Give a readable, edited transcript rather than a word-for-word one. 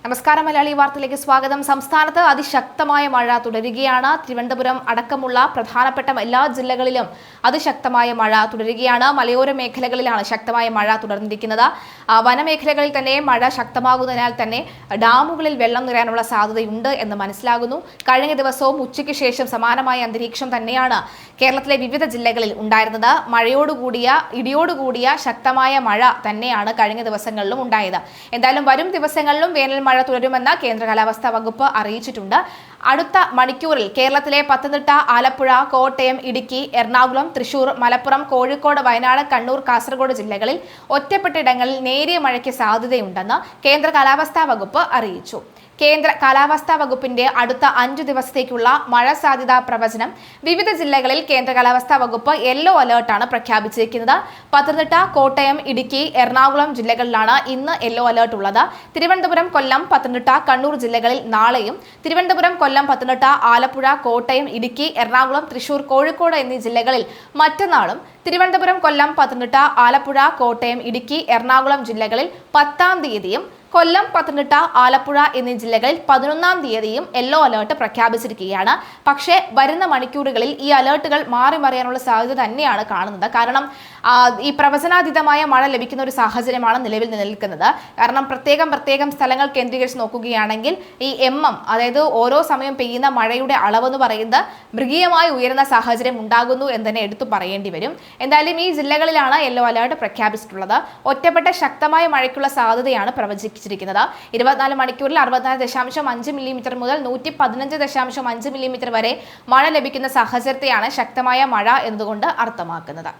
നമസ്കാരം. മലയാളി വാർത്തയിലേക്ക് സ്വാഗതം. സംസ്ഥാനത്ത് അതിശക്തമായ മഴ തുടരുകയാണ്. തിരുവനന്തപുരം അടക്കമുള്ള പ്രധാനപ്പെട്ട എല്ലാ ജില്ലകളിലും അതിശക്തമായ മഴ തുടരുകയാണ്. മലയോര മേഖലകളിലാണ് ശക്തമായ മഴ തുടർന്നിരിക്കുന്നത്. വനമേഖലകളിൽ തന്നെ മഴ ശക്തമാകുന്നതിനാൽ തന്നെ ഡാമുകളിൽ വെള്ളം നിറയാനുള്ള സാധ്യതയുണ്ട് എന്ന് മനസ്സിലാകുന്നു. കഴിഞ്ഞ ദിവസവും ഉച്ചയ്ക്ക് ശേഷം സമാനമായ അന്തരീക്ഷം തന്നെയാണ് കേരളത്തിലെ വിവിധ ജില്ലകളിൽ ഉണ്ടായിരുന്നത്. ഇടിയോടുകൂടിയ ശക്തമായ മഴ തന്നെയാണ് കഴിഞ്ഞ ദിവസങ്ങളിലും ഉണ്ടായത്. എന്തായാലും വരും ദിവസങ്ങളിലും വേനൽ മഴ തുടരുമെന്ന് കേന്ദ്ര കാലാവസ്ഥാ വകുപ്പ് അറിയിച്ചിട്ടുണ്ട്. അടുത്ത മണിക്കൂറിൽ കേരളത്തിലെ പത്തനംതിട്ട, ആലപ്പുഴ, കോട്ടയം, ഇടുക്കി, എറണാകുളം, തൃശൂർ, മലപ്പുറം, കോഴിക്കോട്, വയനാട്, കണ്ണൂർ, കാസർഗോഡ് ജില്ലകളിൽ ഒറ്റപ്പെട്ടയിടങ്ങളിൽ നേരിയ മഴയ്ക്ക് സാധ്യതയുണ്ടെന്ന് കേന്ദ്ര കാലാവസ്ഥാ വകുപ്പ് അറിയിച്ചു. കേന്ദ്ര കാലാവസ്ഥാ വകുപ്പിന്റെ അടുത്ത 5 ദിവസത്തേക്കുള്ള മഴ സാധ്യതാ പ്രവചനം വിവിധ ജില്ലകളിൽ കേന്ദ്ര കാലാവസ്ഥാ വകുപ്പ് യെല്ലോ അലേർട്ടാണ് പ്രഖ്യാപിച്ചിരിക്കുന്നത്. പത്തനംതിട്ട, കോട്ടയം, ഇടുക്കി, എറണാകുളം ജില്ലകളിലാണ് ഇന്ന് യെല്ലോ അലേർട്ട് ഉള്ളത്. തിരുവനന്തപുരം, കൊല്ലം, പത്തനംതിട്ട, കണ്ണൂർ ജില്ലകളിൽ നാളെയും, തിരുവനന്തപുരം, കൊല്ലം, പത്തനംതിട്ട, ആലപ്പുഴ, കോട്ടയം, ഇടുക്കി, എറണാകുളം, തൃശൂർ, കോഴിക്കോട് എന്നീ ജില്ലകളിൽ മറ്റന്നാളും, തിരുവനന്തപുരം, കൊല്ലം, പത്തനംതിട്ട, ആലപ്പുഴ, കോട്ടയം, ഇടുക്കി, എറണാകുളം ജില്ലകളിൽ 10-ാം തീയതിയും, കൊല്ലം, പത്തനംതിട്ട, ആലപ്പുഴ എന്നീ ജില്ലകളിൽ 11-ാം തീയതിയും യെല്ലോ അലേർട്ട് പ്രഖ്യാപിച്ചിരിക്കുകയാണ്. പക്ഷേ വരുന്ന മണിക്കൂറുകളിൽ ഈ അലേർട്ടുകൾ മാറിമറിയാനുള്ള സാധ്യത തന്നെയാണ് കാണുന്നത്. കാരണം ഈ പ്രവചനാതീതമായ മഴ ലഭിക്കുന്ന ഒരു സാഹചര്യമാണ് നിലവിൽ നിലനിൽക്കുന്നത്. കാരണം പ്രത്യേകം സ്ഥലങ്ങൾ കേന്ദ്രീകരിച്ച് നോക്കുകയാണെങ്കിൽ ഈ അതായത് ഓരോ സമയം പെയ്യുന്ന മഴയുടെ അളവെന്ന് പറയുന്നത് മൃഗീയമായി ഉയരുന്ന സാഹചര്യം ഉണ്ടാകുന്നു എന്ന് തന്നെ എടുത്തു പറയേണ്ടി വരും. എന്തായാലും ഈ ജില്ലകളിലാണ് യെല്ലോ അലേർട്ട് പ്രഖ്യാപിച്ചിട്ടുള്ളത്. ഒറ്റപ്പെട്ട ശക്തമായ മഴയ്ക്കുള്ള സാധ്യതയാണ് പ്രവചിക്കുന്നത്. 24 മണിക്കൂറിൽ 64.5 മില്ലിമീറ്റർ മുതൽ 115.5 മില്ലിമീറ്റർ വരെ മഴ ലഭിക്കുന്ന സാഹചര്യത്തെയാണ് ശക്തമായ മഴ എന്നതുകൊണ്ട് അർത്ഥമാക്കുന്നത്.